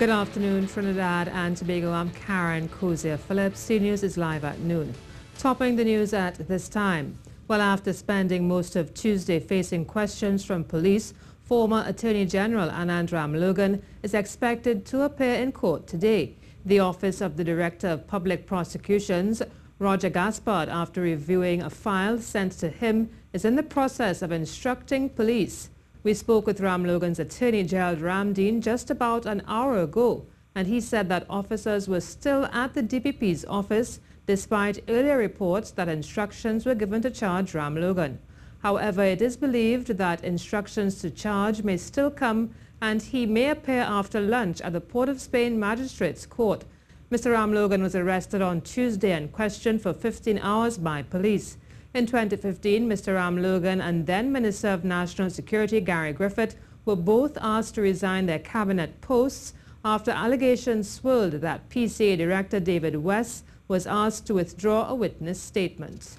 Good afternoon, Trinidad and Tobago. I'm Karen Cozier Phillips. C News is live at noon. Topping the news at this time. Well, after spending most of Tuesday facing questions from police, former Attorney General Anand Ramlogan is expected to appear in court today. The Office of the Director of Public Prosecutions, Roger Gaspard, after reviewing a file sent to him, is in the process of instructing police. We spoke with Ramlogan's attorney, Gerald Ramdeen, just about an hour ago, and he said that officers were still at the DPP's office despite earlier reports that instructions were given to charge Ramlogan. However, it is believed that instructions to charge may still come and he may appear after lunch at the Port of Spain Magistrates Court. Mr. Ramlogan was arrested on Tuesday and questioned for 15 hours by police. In 2015, Mr. Ramlogan and then Minister of National Security Gary Griffith were both asked to resign their cabinet posts after allegations swirled that PCA Director David West was asked to withdraw a witness statement.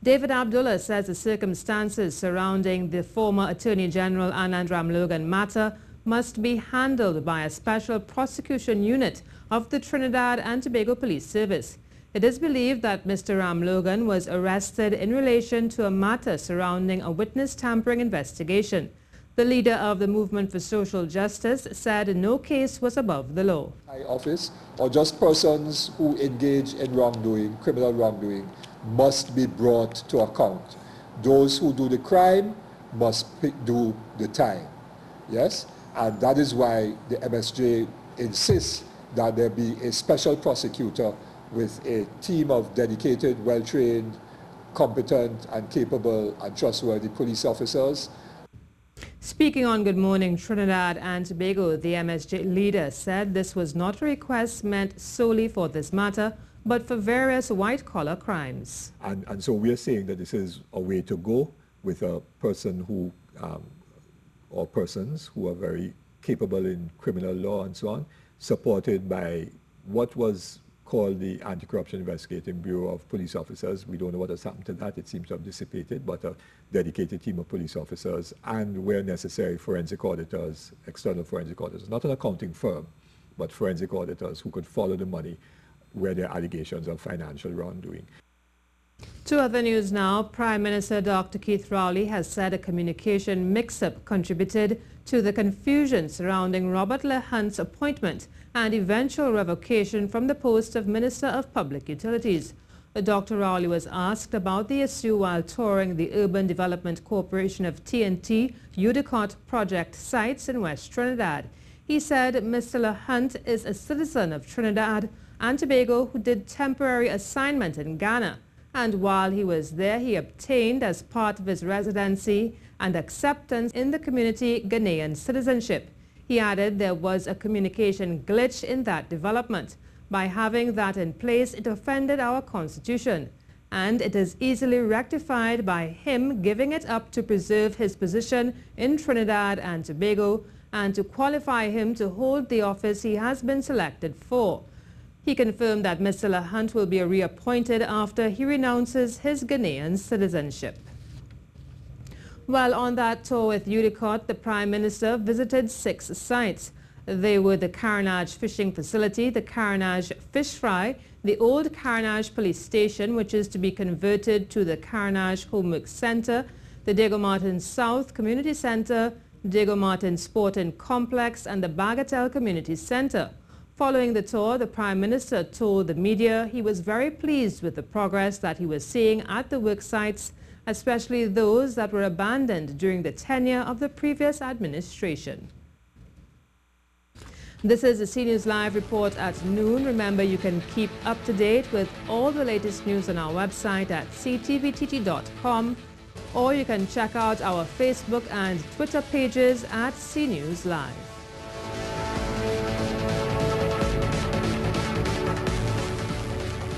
David Abdullah says the circumstances surrounding the former Attorney General Anand Ramlogan matter must be handled by a special prosecution unit of the Trinidad and Tobago Police Service. It is believed that Mr. Ramlogan was arrested in relation to a matter surrounding a witness tampering investigation. The leader of the Movement for Social Justice said no case was above the law. High office or just persons who engage in wrongdoing, criminal wrongdoing, must be brought to account. Those who do the crime must do the time. Yes? And that is why the MSJ insists that there be a special prosecutor with a team of dedicated, well-trained, competent and capable and trustworthy police officers. Speaking on Good Morning Trinidad and Tobago, the MSJ leader said this was not a request meant solely for this matter, but for various white-collar crimes. And so we are saying that this is a way to go with a person who, or persons who are very capable in criminal law and so on, supported by what was called the Anti-Corruption Investigating Bureau of Police Officers. We don't know what has happened to that. It seems to have dissipated, but a dedicated team of police officers and, where necessary, forensic auditors, external forensic auditors, not an accounting firm, but forensic auditors who could follow the money where there are allegations of financial wrongdoing. To other news now, Prime Minister Dr. Keith Rowley has said a communication mix-up contributed to the confusion surrounding Robert Lehunt's appointment and eventual revocation from the post of Minister of Public Utilities. Dr. Rowley was asked about the issue while touring the Urban Development Corporation of TNT Udicott project sites in West Trinidad. He said Mr. Lehunt is a citizen of Trinidad and Tobago who did temporary assignment in Ghana, and while he was there he obtained as part of his residency and acceptance in the community Ghanaian citizenship. He added there was a communication glitch in that development. By having that in place, it offended our constitution, and it is easily rectified by him giving it up to preserve his position in Trinidad and Tobago and to qualify him to hold the office he has been selected for. He confirmed that Mr. Lehunt will be reappointed after he renounces his Ghanaian citizenship. While on that tour with Udicott, the Prime Minister visited 6 sites. They were the Carenage Fishing Facility, the Carenage Fish Fry, the old Carenage Police Station, which is to be converted to the Carenage Homework Center, the Diego Martin South Community Center, Diego Martin Sporting Complex, and the Bagatelle Community Center. Following the tour, the Prime Minister told the media he was very pleased with the progress that he was seeing at the work sites, especially those that were abandoned during the tenure of the previous administration. This is the C News Live report at noon. Remember, you can keep up to date with all the latest news on our website at ctvtt.com, or you can check out our Facebook and Twitter pages at C News Live.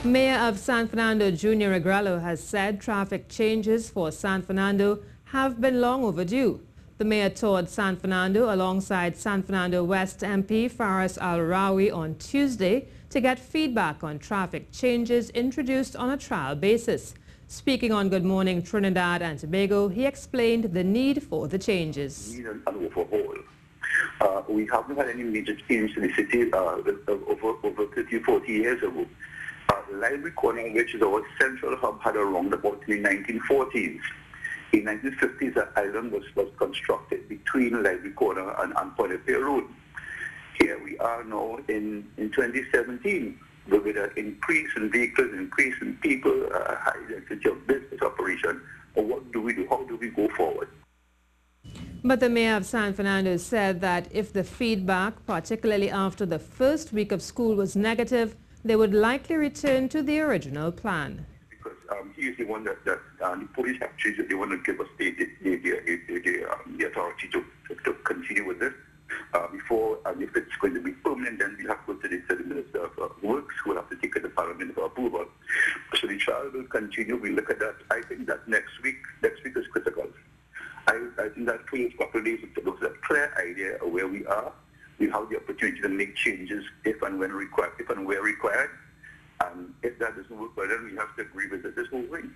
Mayor of San Fernando Junia Regrello has said traffic changes for San Fernando have been long overdue. The mayor toured San Fernando alongside San Fernando West MP Faris Al-Rawi on Tuesday to get feedback on traffic changes introduced on a trial basis. Speaking on Good Morning Trinidad and Tobago, he explained the need for the changes. We need an overhaul. We haven't had any major change in the city over 30, 40 years ago. Library Corner, which is our central hub, had around about in the 1940s. In 1950s, the island was constructed between Library Corner and Pontefiore Road. Here we are now in 2017 with an increase in vehicles, increase in people, high density of business operation. What do we do? How do we go forward? But the mayor of San Fernando said that if the feedback, particularly after the first week of school, was negative, they would likely return to the original plan. Because he is the one that the police have chosen. They want to give us the authority to continue with this. Before, if it's going to be permanent, then we have to go to the Minister of Works, who will have to take it to Parliament for approval. So the trial will continue. We look at that. I think that next week is critical. I think that first couple of days will give us a clear idea of where we are. We have the opportunity to make changes if and when required, if and where required. And if that doesn't work well, then we have to revisit this whole thing.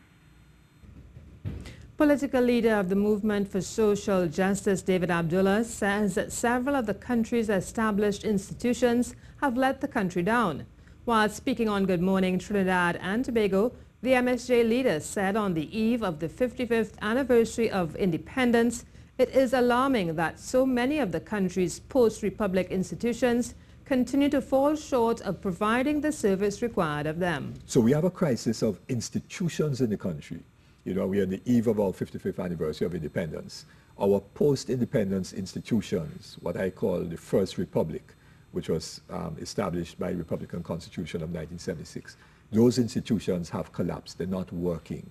Political leader of the Movement for Social Justice, David Abdullah, says that several of the country's established institutions have let the country down. While speaking on Good Morning Trinidad and Tobago, the MSJ leader said on the eve of the 55th anniversary of independence, it is alarming that so many of the country's post-republic institutions continue to fall short of providing the service required of them. So we have a crisis of institutions in the country. You know, we are on the eve of our 55th anniversary of independence. Our post-independence institutions, what I call the First Republic, which was established by the Republican Constitution of 1976, those institutions have collapsed. They're not working.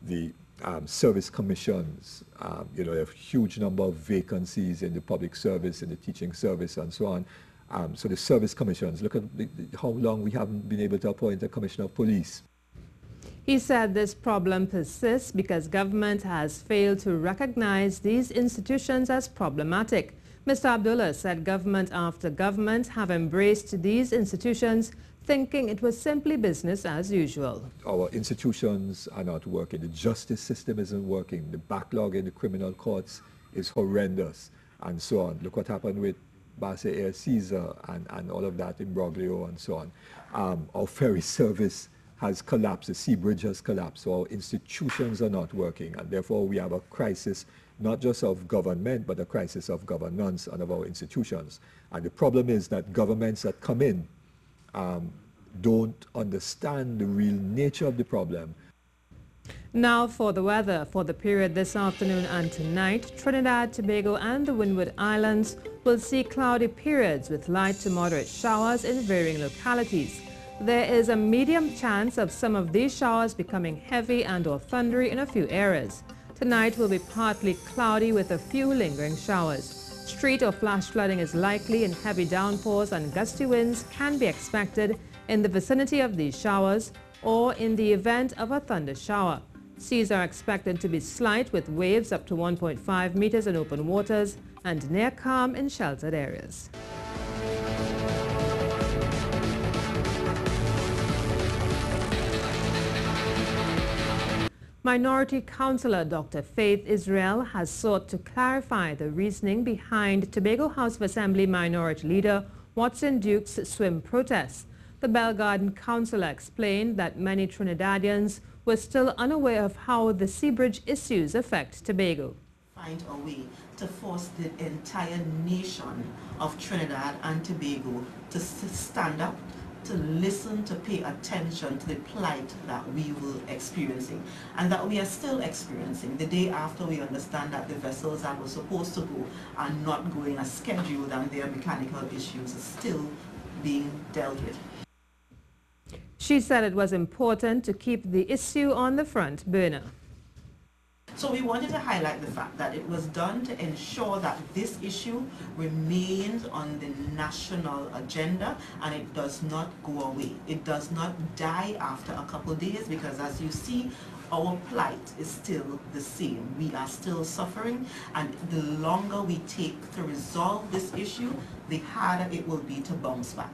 The service commissions, you know, there are a huge number of vacancies in the public service, in the teaching service, and so on. So the service commissions, look at how long we haven't been able to appoint a commissioner of police. He said this problem persists because government has failed to recognize these institutions as problematic. Mr. Abdullah said government after government have embraced these institutions, thinking it was simply business as usual. Our institutions are not working. The justice system isn't working. The backlog in the criminal courts is horrendous, and so on. Look what happened with Base Air Caesar and all of that in Broglio and so on. Our ferry service has collapsed. The sea bridge has collapsed. So our institutions are not working, and therefore we have a crisis not just of government, but a crisis of governance and of our institutions. And the problem is that governments that come in don't understand the real nature of the problem. Now for the weather. For the period this afternoon and tonight, Trinidad, Tobago and the Windward Islands will see cloudy periods with light to moderate showers in varying localities. There is a medium chance of some of these showers becoming heavy and or thundery in a few areas. Tonight will be partly cloudy with a few lingering showers. Street or flash flooding is likely and heavy downpours and gusty winds can be expected in the vicinity of these showers or in the event of a thunder shower. Seas are expected to be slight with waves up to 1.5 meters in open waters and near calm in sheltered areas. Minority Councillor Dr. Faith Israel has sought to clarify the reasoning behind Tobago House of Assembly Minority Leader Watson Duke's swim protest. The Bell Garden councillor explained that many Trinidadians were still unaware of how the sea bridge issues affect Tobago. Find a way to force the entire nation of Trinidad and Tobago to stand up, to listen, to pay attention to the plight that we were experiencing and that we are still experiencing the day after we understand that the vessels that were supposed to go are not going as scheduled and their mechanical issues are still being dealt with. She said it was important to keep the issue on the front burner. So we wanted to highlight the fact that it was done to ensure that this issue remains on the national agenda and it does not go away. It does not die after a couple of days because, as you see, our plight is still the same. We are still suffering, and the longer we take to resolve this issue, the harder it will be to bounce back.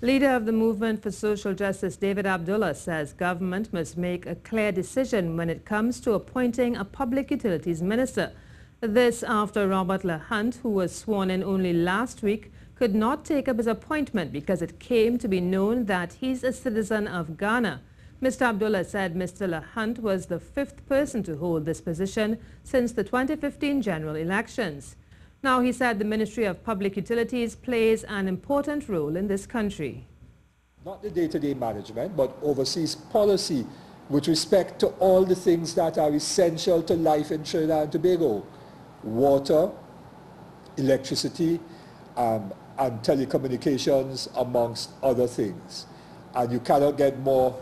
Leader of the Movement for Social Justice, David Abdullah, says government must make a clear decision when it comes to appointing a public utilities minister. This after Robert LaHunt, who was sworn in only last week, could not take up his appointment because it came to be known that he's a citizen of Ghana. Mr. Abdullah said Mr. LaHunt was the 5th person to hold this position since the 2015 general elections. Now, he said the Ministry of Public Utilities plays an important role in this country. Not the day-to-day management, but overseas policy with respect to all the things that are essential to life in Trinidad and Tobago. Water, electricity, and telecommunications, amongst other things. And you cannot get more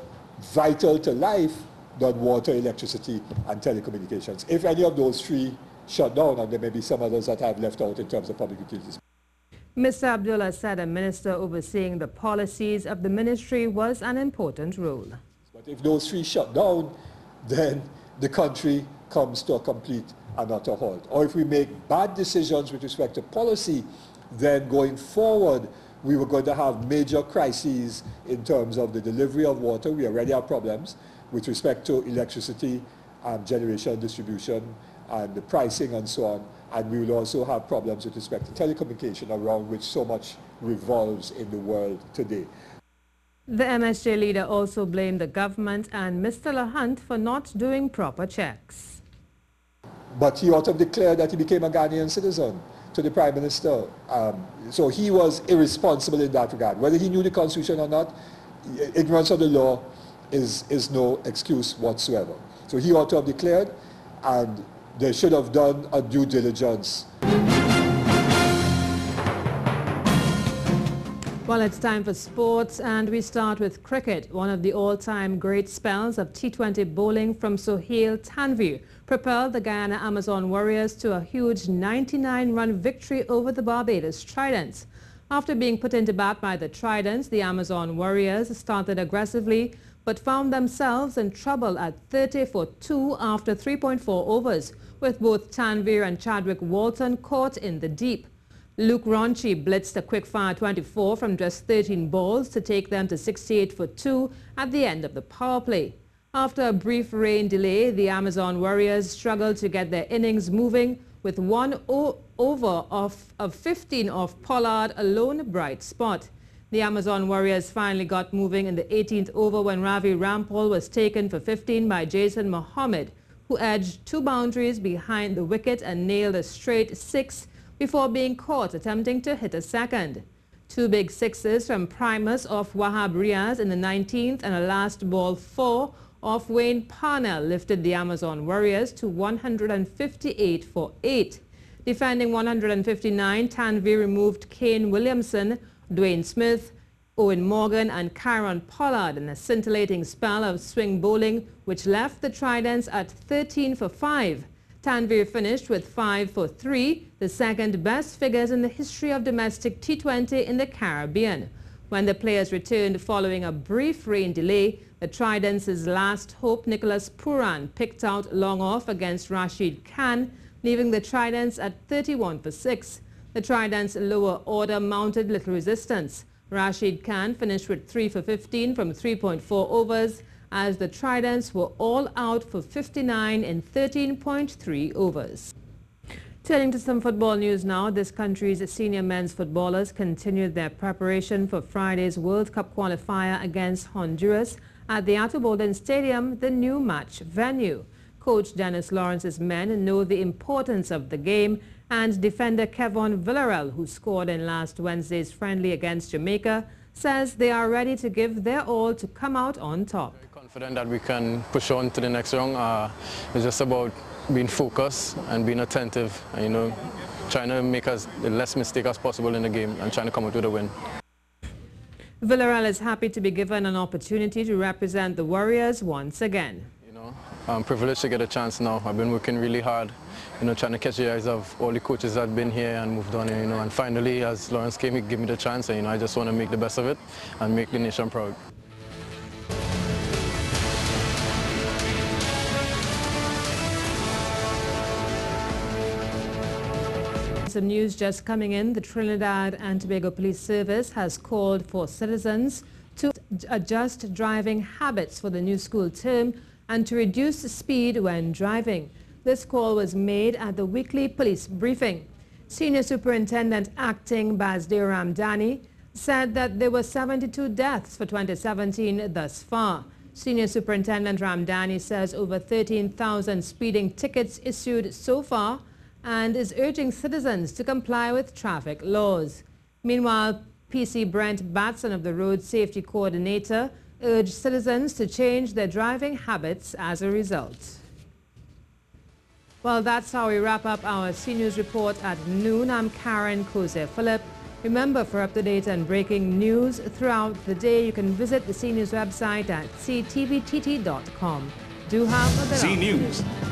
vital to life than water, electricity, and telecommunications. If any of those three shut down, and there may be some others that I've left out in terms of public utilities. Mr. Abdullah said a minister overseeing the policies of the ministry was an important role. But if those three shut down, then the country comes to a complete and utter halt. Or if we make bad decisions with respect to policy, then going forward, we were going to have major crises in terms of the delivery of water. We already have problems with respect to electricity, generation, distribution, and the pricing and so on. And we will also have problems with respect to telecommunication, around which so much revolves in the world today. The MSJ leader also blamed the government and Mr. LaHunt for not doing proper checks. But he ought to have declared that he became a Ghanaian citizen to the Prime Minister. So he was irresponsible in that regard. Whether he knew the Constitution or not, ignorance of the law is no excuse whatsoever. So he ought to have declared, and they should have done a due diligence. Well, it's time for sports, and we start with cricket. One of the all-time great spells of T20 bowling from Sohail Tanvir propelled the Guyana Amazon Warriors to a huge 99-run victory over the Barbados Tridents. After being put into bat by the Tridents, the Amazon Warriors started aggressively but found themselves in trouble at 30 for 2 after 3.4 overs, with both Tanvir and Chadwick Walton caught in the deep. Luke Ronchi blitzed a quick-fire 24 from just 13 balls to take them to 68 for 2 at the end of the power play. After a brief rain delay, the Amazon Warriors struggled to get their innings moving, with one over of 15 off Pollard, a lone bright spot. The Amazon Warriors finally got moving in the 18th over when Ravi Rampal was taken for 15 by Jason Mohammed, who edged 2 boundaries behind the wicket and nailed a straight 6 before being caught attempting to hit a second. 2 big sixes from Primus off Wahab Riaz in the 19th and a last ball 4 off Wayne Parnell lifted the Amazon Warriors to 158 for 8. Defending 159, Tanvir removed Kane Williamson, Dwayne Smith, Owen Morgan and Kyron Pollard in a scintillating spell of swing bowling, which left the Tridents at 13 for 5. Tanvir finished with 5 for 3, the second best figures in the history of domestic T20 in the Caribbean. When the players returned following a brief rain delay, the Tridents' last hope, Nicholas Puran, picked out long off against Rashid Khan, leaving the Tridents at 31 for 6. The Tridents' lower order mounted little resistance. Rashid Khan finished with 3 for 15 from 3.4 overs, as the Tridents were all out for 59 in 13.3 overs. Turning to some football news now, this country's senior men's footballers continued their preparation for Friday's World Cup qualifier against Honduras at the Ato Boldon Stadium, the new match venue. Coach Dennis Lawrence's men know the importance of the game, and defender Kevon Villarreal, who scored in last Wednesday's friendly against Jamaica, says they are ready to give their all to come out on top. Very confident that we can push on to the next round. It's just about being focused and being attentive, and, trying to make us the less mistake as possible in the game and trying to come out with a win. Villarreal is happy to be given an opportunity to represent the Warriors once again. I'm privileged to get a chance now. I've been working really hard, trying to catch the eyes of all the coaches that have been here and moved on, and finally, as Lawrence came, he gave me the chance, and I just want to make the best of it and make the nation proud. Some news just coming in. The Trinidad and Tobago Police Service has called for citizens to adjust driving habits for the new school term and to reduce speed when driving. This call was made at the weekly police briefing. Senior Superintendent Acting Basdir Ramdani said that there were 72 deaths for 2017 thus far. Senior Superintendent Ramdani says over 13,000 speeding tickets issued so far and is urging citizens to comply with traffic laws. Meanwhile, PC Brent Batson of the Road Safety Coordinator urged citizens to change their driving habits as a result. Well, that's how we wrap up our CNews report at noon. I'm Karen Kose-Phillip. Remember, for up-to-date and breaking news throughout the day, you can visit the CNews website at ctvtt.com. Do have a good afternoon.